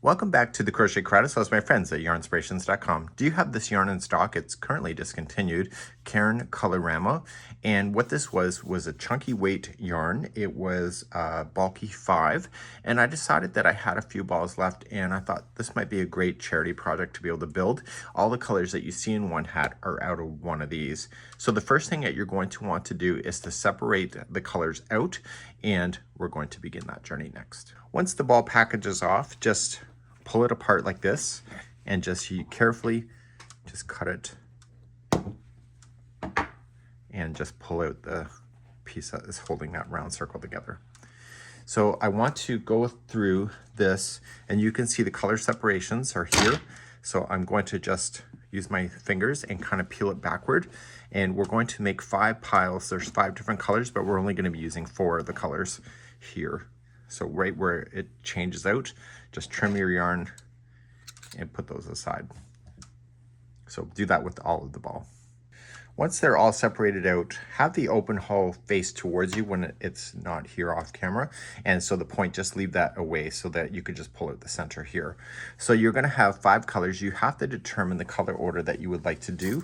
Welcome back to the Crochet Crowd, as well as my friends at yarnspirations.com. Do you have this yarn in stock? It's currently discontinued, Caron Colorama. And what this was a chunky weight yarn. It was bulky 5. And I decided that I had a few balls left, and I thought this might be a great charity project to be able to build. All the colors that you see in one hat are out of one of these. So the first thing that you're going to want to do is to separate the colors out, and we're going to begin that journey next. Once the ball package is off, just pull it apart like this, and just carefully just cut it and just pull out the piece that is holding that round circle together. So I want to go through this, and you can see the color separations are here. So I'm going to just use my fingers and kind of peel it backward, and we're going to make 5 piles. There's 5 different colors, but we're only going to be using 4 of the colors here. So right where it changes out, just trim your yarn and put those aside. So do that with all of the ball. Once they're all separated out, have the open hole face towards you when it's not here off camera. And so the point, just leave that away so that you could just pull out the center here. So you're gonna have 5 colors. You have to determine the color order that you would like to do.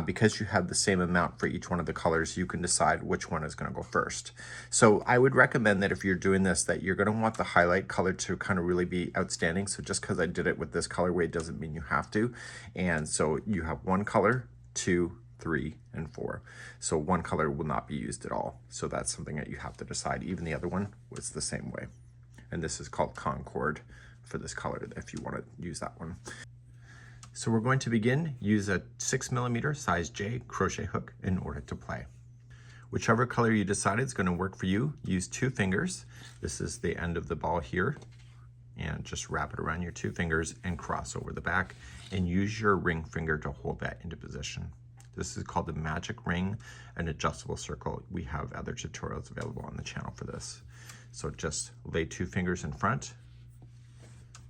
Because you have the same amount for each one of the colors, you can decide which one is gonna go first. So I would recommend that if you're doing this, that you're gonna want the highlight color to kind of really be outstanding. So just because I did it with this colorway doesn't mean you have to. And so you have 1 color, 2, 3, and 4. So 1 color will not be used at all. So that's something that you have to decide. Even the other one was the same way. And this is called Concord for this color if you want to use that one. So we're going to begin. Use a 6mm size J crochet hook in order to play. Whichever color you decide is going to work for you, use 2 fingers. This is the end of the ball here. And just wrap it around your 2 fingers and cross over the back, and use your ring finger to hold that into position. This is called the magic ring, an adjustable circle. We have other tutorials available on the channel for this. So just lay 2 fingers in front,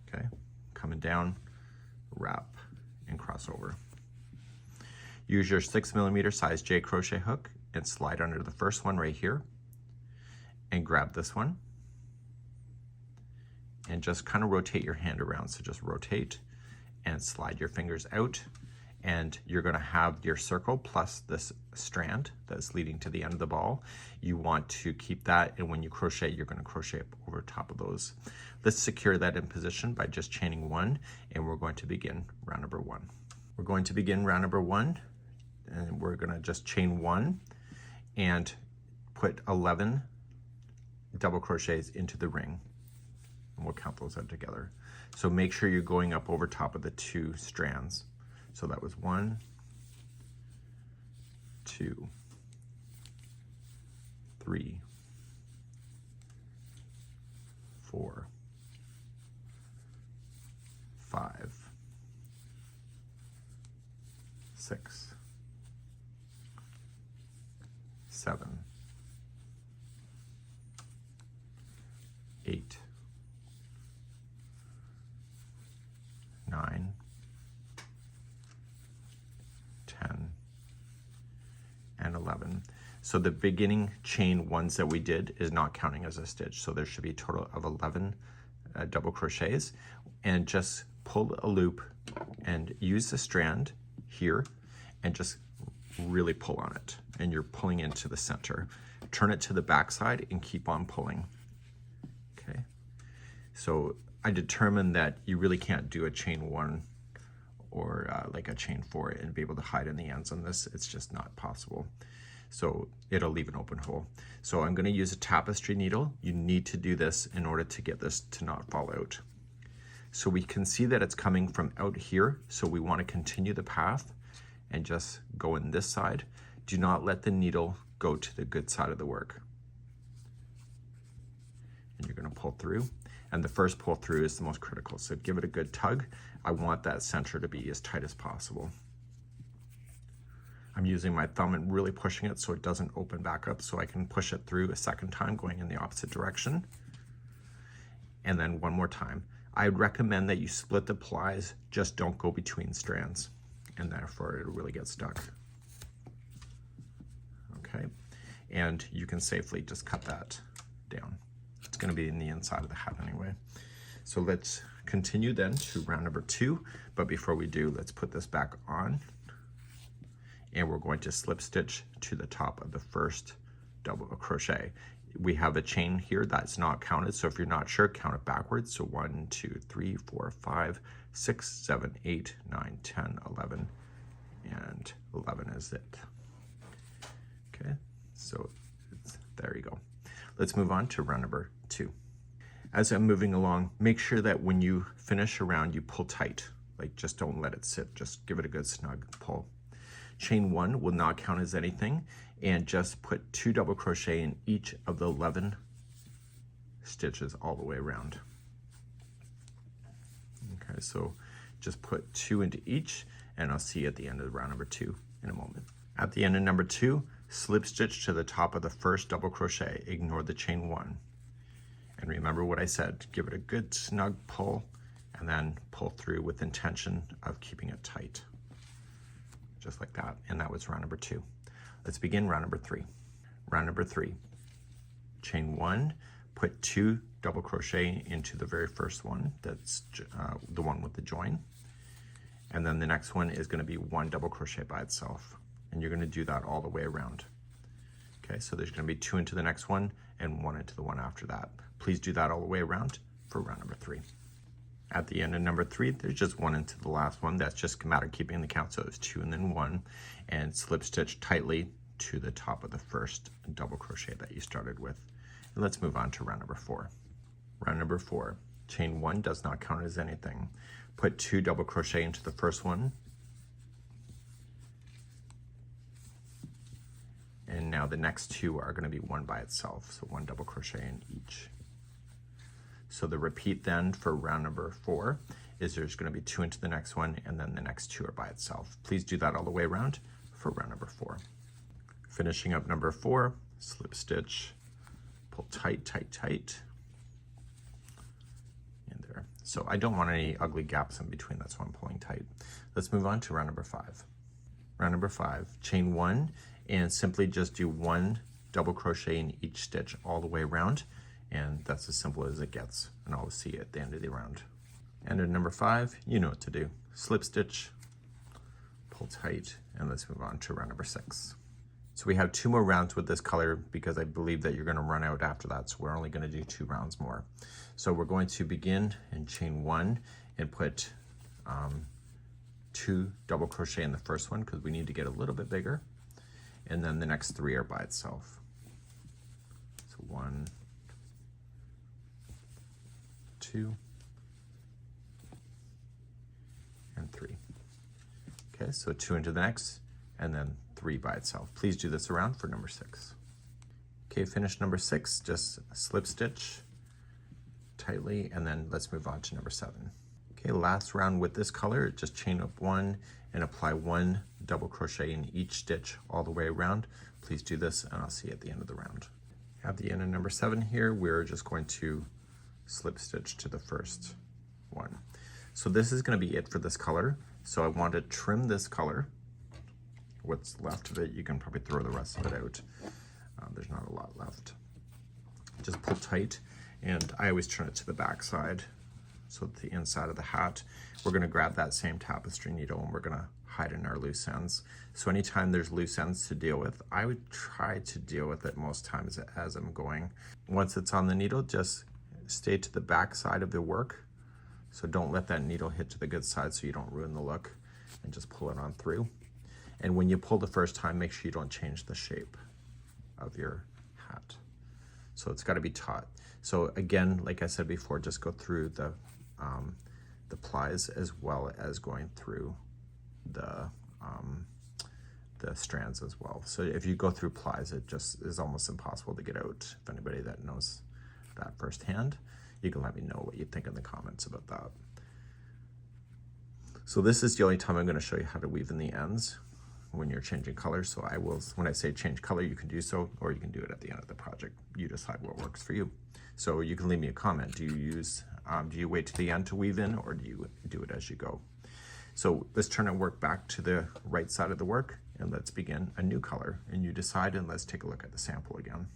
okay, coming down, wrap, and cross over. Use your 6mm size J crochet hook and slide under the first one right here, and grab this one, and just kind of rotate your hand around. So just rotate and slide your fingers out, and you're going to have your circle plus this strand that's leading to the end of the ball. You want to keep that, and when you crochet, you're going to crochet up over top of those. Let's secure that in position by just chaining 1, and we're going to begin round number 1. We're going to begin round number 1, and we're going to just chain 1 and put 11 double crochets into the ring, and we'll count those out together. So make sure you're going up over top of the 2 strands. So that was 1, 2, 3, 4, 5, 6, 7, 8, 9, 10, and 11. So the beginning chain ones that we did is not counting as a stitch. So there should be a total of 11 double crochets, and just pull a loop and use the strand here and just really pull on it. And you're pulling into the center. Turn it to the back side and keep on pulling. Okay. So I determined that you really can't do a chain 1 or like a chain 4 and be able to hide in the ends on this. It's just not possible. So it'll leave an open hole. So I'm going to use a tapestry needle. You need to do this in order to get this to not fall out. So we can see that it's coming from out here. So we want to continue the path and just go in this side. Do not let the needle go to the good side of the work. And you're going to pull through. And the first pull through is the most critical. So give it a good tug. I want that center to be as tight as possible. I'm using my thumb and really pushing it so it doesn't open back up, so I can push it through a second time going in the opposite direction. And then one more time. I'd recommend that you split the plies, just don't go between strands, and therefore it'll really get stuck. Okay, and you can safely just cut that down. It's going to be in the inside of the hat anyway. So let's continue then to round number 2, but before we do, let's put this back on, and we're going to slip stitch to the top of the first double crochet. We have a chain here that's not counted, so if you're not sure, count it backwards. So 1, 2, 3, 4, 5, 6, 7, 8, 9, 10, 11, and 11 is it. Okay, so there you go. Let's move on to round number 2. As I'm moving along, make sure that when you finish a round, you pull tight. Like, just don't let it sit, just give it a good snug pull. Chain 1 will not count as anything, and just put 2 double crochet in each of the 11 stitches all the way around. Okay, so just put 2 into each, and I'll see you at the end of round number 2 in a moment. At the end of number 2, slip stitch to the top of the first double crochet, ignore the chain 1. And remember what I said, give it a good snug pull, and then pull through with intention of keeping it tight. Just like that, and that was round number 2. Let's begin round number 3. Round number 3, chain 1, put 2 double crochet into the very first one, that's the one with the join, and then the next one is going to be 1 double crochet by itself, and you're going to do that all the way around. Okay, so there's going to be 2 into the next one and 1 into the one after that. Please do that all the way around for round number 3. At the end of number 3, there's just 1 into the last one. That's just a matter of keeping the count, so it's 2 and then 1, and slip stitch tightly to the top of the first double crochet that you started with. And let's move on to round number 4. Round number 4, chain 1 does not count as anything. Put 2 double crochet into the first one, and now the next 2 are going to be 1 by itself, so 1 double crochet in each. So the repeat then for round number 4 is there's going to be 2 into the next one, and then the next 2 are by itself. Please do that all the way around for round number 4. Finishing up number 4, slip stitch, pull tight, tight, tight, and there. So I don't want any ugly gaps in between, that's why I'm pulling tight. Let's move on to round number 5. Round number 5, chain 1, and simply just do 1 double crochet in each stitch all the way around, and that's as simple as it gets, and I'll see you at the end of the round. End of number 5, you know what to do. Slip stitch, pull tight, and let's move on to round number 6. So we have 2 more rounds with this color because I believe that you're going to run out after that, so we're only going to do 2 rounds more. So we're going to begin in chain 1 and put 2 double crochet in the first one because we need to get a little bit bigger, and then the next 3 are by itself. So 1, 2, and 3. Okay, so 2 into the next, and then 3 by itself. Please do this around for number 6. Okay, finish number 6, just slip stitch tightly, and then let's move on to number 7. Okay, last round with this color, just chain up 1 and apply 1 double crochet in each stitch all the way around. Please do this, and I'll see you at the end of the round. At the end of number 7 here, we're just going to slip stitch to the first one. So this is going to be it for this color. So I want to trim this color. What's left of it, you can probably throw the rest of it out. There's not a lot left. Just pull tight, and I always turn it to the back side, so the inside of the hat. We're going to grab that same tapestry needle, and we're going to hide in our loose ends. So anytime there's loose ends to deal with, I would try to deal with it most times as I'm going. Once it's on the needle, just stay to the back side of the work. So don't let that needle hit to the good side so you don't ruin the look, and just pull it on through. And when you pull the first time, make sure you don't change the shape of your hat. So it's got to be taut. So again, like I said before, just go through the plies as well as going through the strands as well. So if you go through plies, it just is almost impossible to get out. If anybody that knows that firsthand, you can let me know what you think in the comments about that. So this is the only time I'm going to show you how to weave in the ends when you're changing color. So I will, when I say change color, you can do so, or you can do it at the end of the project. You decide what works for you. So you can leave me a comment. Do you wait to the end to weave in, or do you do it as you go? So let's turn our work back to the right side of the work, and let's begin a new color. And you decide, and let's take a look at the sample again.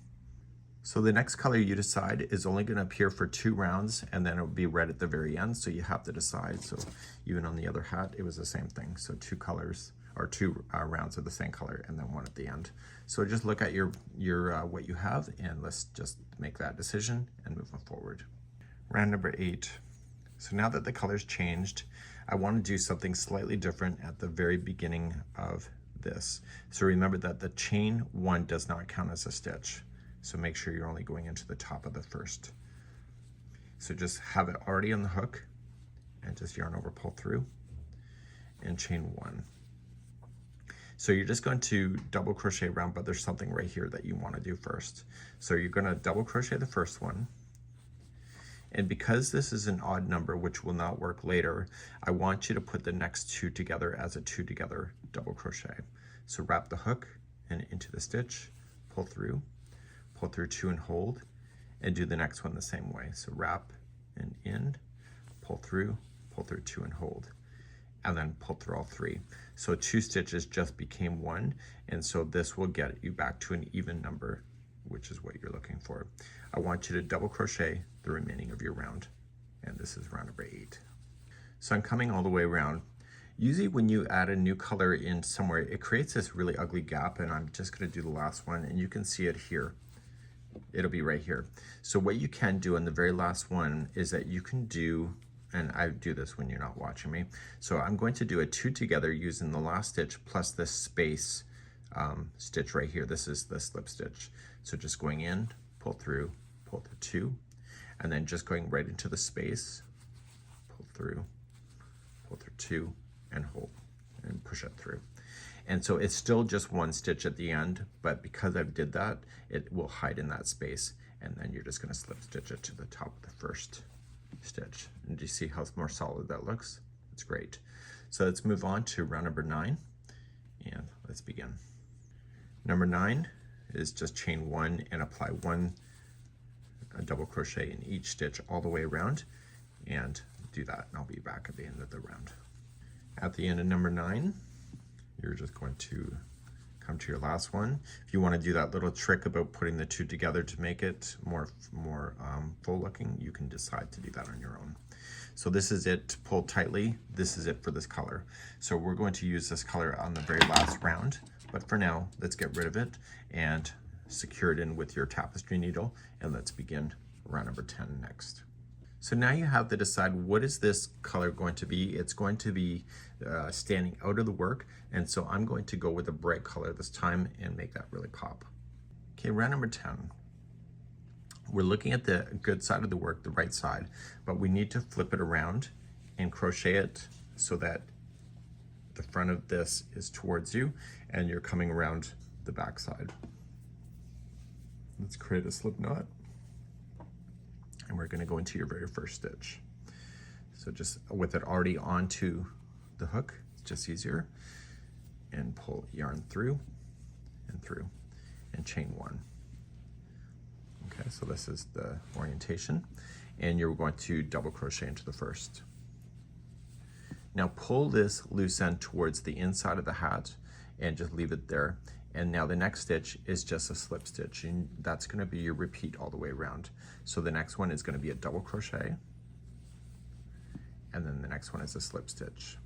So the next color you decide is only going to appear for 2 rounds, and then it will be red at the very end, so you have to decide. So even on the other hat, it was the same thing. So 2 colors, or 2 rounds of the same color, and then 1 at the end. So just look at your what you have, and let's just make that decision and move on forward. Round number 8. So now that the colors changed, I want to do something slightly different at the very beginning of this. So remember that the chain 1 does not count as a stitch. So make sure you're only going into the top of the first. So just have it already on the hook and just yarn over, pull through, and chain 1. So you're just going to double crochet around, but there's something right here that you want to do first. So you're going to double crochet the first one. And because this is an odd number, which will not work later, I want you to put the next 2 together as a 2 together double crochet. So wrap the hook and into the stitch, pull through 2 and hold, and do the next one the same way. So wrap and in, pull through 2 and hold, and then pull through all 3. So 2 stitches just became 1, and so this will get you back to an even number, which is what you're looking for. I want you to double crochet the remaining of your round, and this is round number 8. So I'm coming all the way around. Usually when you add a new color in somewhere, it creates this really ugly gap, and I'm just going to do the last one, and you can see it here. It'll be right here. So what you can do in the very last one is that you can do, and I do this when you're not watching me, so I'm going to do a 2 together using the last stitch plus this space stitch right here. This is the slip stitch. So just going in, pull through 2, and then just going right into the space, pull through 2, and hold and push it through. And so it's still just 1 stitch at the end, but because I did that, it will hide in that space, and then you're just going to slip stitch it to the top of the first stitch. And do you see how more solid that looks? It's great. So let's move on to round number 9, and let's begin. Number 9 is just chain 1 and apply 1 double crochet in each stitch all the way around, and do that, and I'll be back at the end of the round. At the end of number 9, you're just going to come to your last one. If you want to do that little trick about putting the 2 together to make it more full looking, you can decide to do that on your own. So this is it pulled tightly. This is it for this color. So we're going to use this color on the very last round, but for now, let's get rid of it and secure it in with your tapestry needle, and let's begin round number 10 next. So now you have to decide, what is this color going to be? It's going to be standing out of the work, and so I'm going to go with a bright color this time and make that really pop. Okay, round number 10. We're looking at the good side of the work, the right side, but we need to flip it around and crochet it so that the front of this is towards you and you're coming around the back side. Let's create a slip knot. And we're going to go into your very first stitch. So just with it already onto the hook, it's just easier. And pull yarn through and chain 1. Okay, so this is the orientation. And you're going to double crochet into the first. Now pull this loose end towards the inside of the hat and just leave it there. And now the next stitch is just a slip stitch, and that's going to be your repeat all the way around. So the next one is going to be a double crochet, and then the next one is a slip stitch.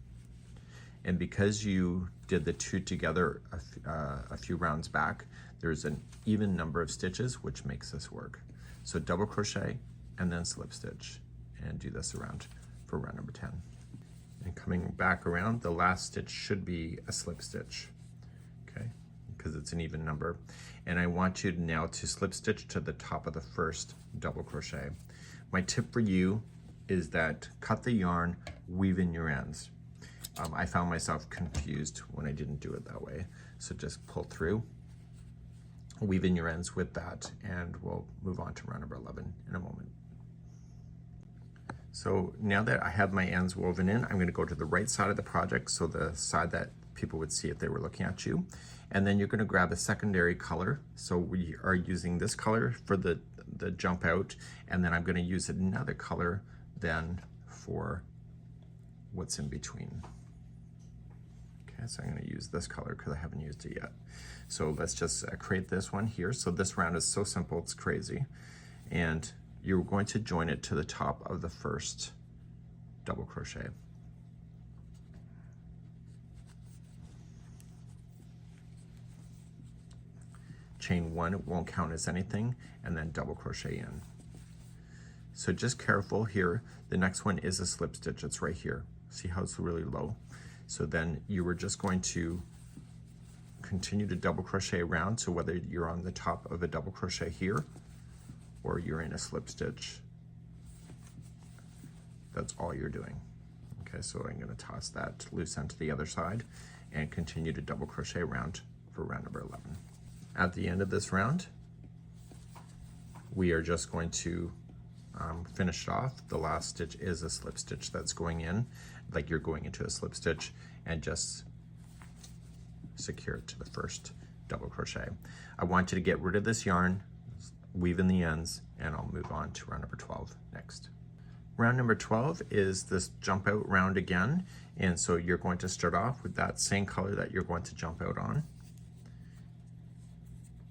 And because you did the 2 together a few rounds back, there's an even number of stitches, which makes this work. So double crochet and then slip stitch, and do this around for round number 10. And coming back around, the last stitch should be a slip stitch, okay, because it's an even number. And I want you now to slip stitch to the top of the first double crochet. My tip for you is that cut the yarn, weave in your ends. I found myself confused when I didn't do it that way. So just pull through, weave in your ends with that, and we'll move on to round number 11 in a moment. So now that I have my ends woven in, I'm going to go to the right side of the project, so the side that people would see if they were looking at you. And then you're going to grab a secondary color. So we are using this color for the jump out, and then I'm going to use another color then for what's in between. Okay, so I'm going to use this color because I haven't used it yet. So let's just create this one here. So this round is so simple, it's crazy. And you're going to join it to the top of the first double crochet. Chain one, it won't count as anything, and then double crochet in. So just careful here. The next one is a slip stitch. It's right here. See how it's really low? So then you were just going to continue to double crochet around. So whether you're on the top of a double crochet here or you're in a slip stitch, that's all you're doing. Okay, so I'm going to toss that loose end to the other side and continue to double crochet around for round number 11. At the end of this round, we are just going to finish it off. The last stitch is a slip stitch that's going in, like you're going into a slip stitch, and just secure it to the first double crochet. I want you to get rid of this yarn, weave in the ends, and I'll move on to round number 12 next. Round number 12 is this jump out round again, and so you're going to start off with that same color that you're going to jump out on.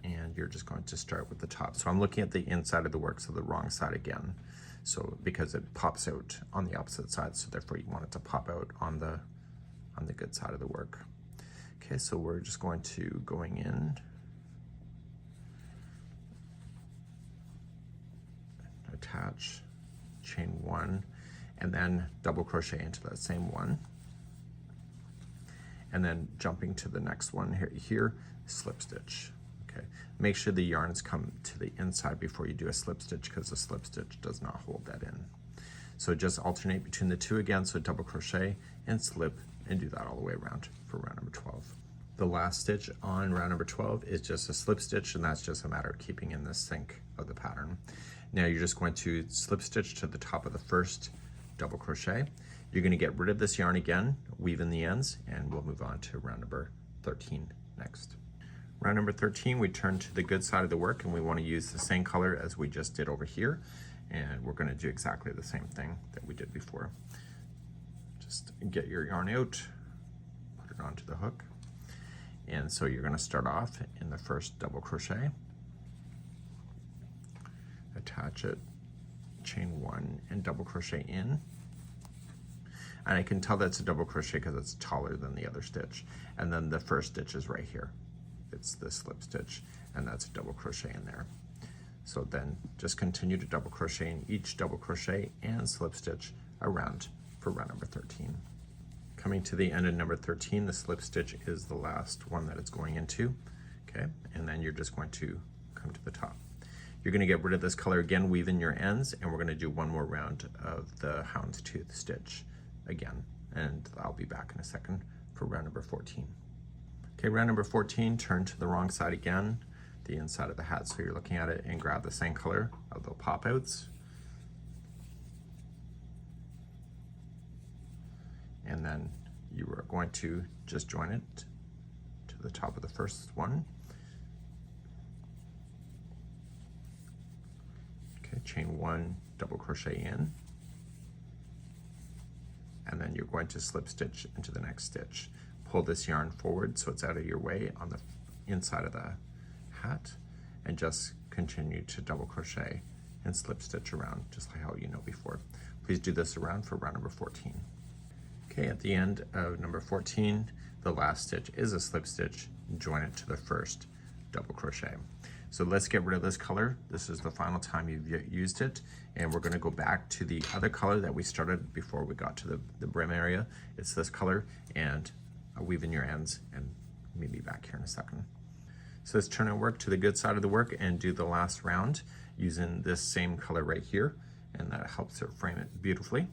And you're just going to start with the top. So I'm looking at the inside of the work, so the wrong side again. So because it pops out on the opposite side, so therefore you want it to pop out on the good side of the work. Okay, so we're just going to going in, attach, chain one, and then double crochet into that same one. And then jumping to the next one here, slip stitch. Okay, make sure the yarns come to the inside before you do a slip stitch, because the slip stitch does not hold that in. So just alternate between the two again, so double crochet and slip, and do that all the way around for round number 12. The last stitch on round number 12 is just a slip stitch, and that's just a matter of keeping in the sync of the pattern. Now you're just going to slip stitch to the top of the first double crochet. You're going to get rid of this yarn again, weave in the ends, and we'll move on to round number 13 next. Round number 13, we turn to the good side of the work, and we want to use the same color as we just did over here, and we're going to do exactly the same thing that we did before. Just get your yarn out, put it onto the hook, and so you're going to start off in the first double crochet, attach it, chain one, and double crochet in. And I can tell that's a double crochet because it's taller than the other stitch. And then the first stitch is right here. It's the slip stitch, and that's a double crochet in there. So then just continue to double crochet in each double crochet and slip stitch around for round number 13. Coming to the end of number 13, the slip stitch is the last one that it's going into. Okay, and then you're just going to come to the top. You're going to get rid of this color again, weave in your ends, and we're going to do one more round of the houndstooth stitch again, and I'll be back in a second for round number 14. Okay, round number 14, turn to the wrong side again, the inside of the hat, so you're looking at it, and grab the same color of the pop outs. And then you are going to just join it to the top of the first one. Okay, chain one, double crochet in, and then you're going to slip stitch into the next stitch. Pull this yarn forward so it's out of your way on the inside of the hat, and just continue to double crochet and slip stitch around just like how you know before. Please do this around for round number 14. Okay, at the end of number 14, the last stitch is a slip stitch, join it to the first double crochet. So let's get rid of this color. This is the final time you've used it, and we're going to go back to the other color that we started before we got to the brim area. It's this color, and weave in your ends, and meet me back here in a second. So let's turn our work to the good side of the work and do the last round using this same color right here, and that helps it frame it beautifully.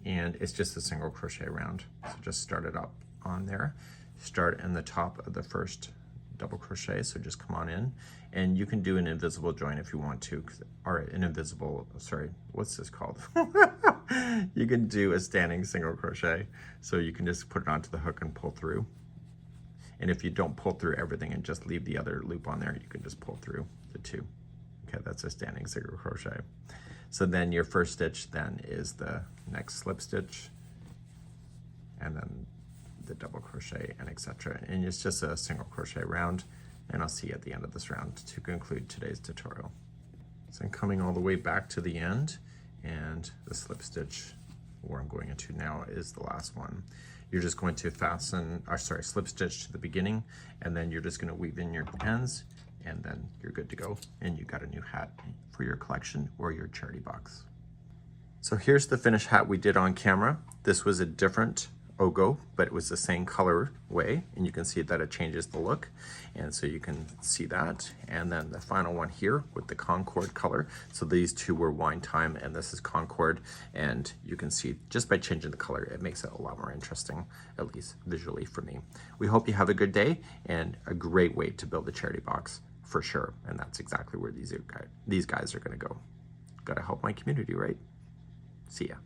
And it's just a single crochet round. So just start it up on there. Start in the top of the first double crochet, so just come on in, and you can do an invisible join if you want to, or an invisible, sorry, what's this called? You can do a standing single crochet, so you can just put it onto the hook and pull through. And if you don't pull through everything and just leave the other loop on there, you can just pull through the two. Okay, that's a standing single crochet. So then your first stitch then is the next slip stitch, and then the double crochet, and etc. And it's just a single crochet round, and I'll see you at the end of this round to conclude today's tutorial. So I'm coming all the way back to the end, and the slip stitch where I'm going into now is the last one. You're just going to slip stitch to the beginning, and then you're just going to weave in your ends, and then you're good to go, and you got a new hat for your collection or your charity box. So here's the finished hat we did on camera. This was a different Ogo, but it was the same color way, and you can see that it changes the look, and so you can see that. And then the final one here with the Concord color. So these two were Wine Time, and this is Concord, and you can see just by changing the color, it makes it a lot more interesting, at least visually for me. We hope you have a good day and a great way to build a charity box for sure, and that's exactly where these guys are going to go. Got to help my community, right? See ya.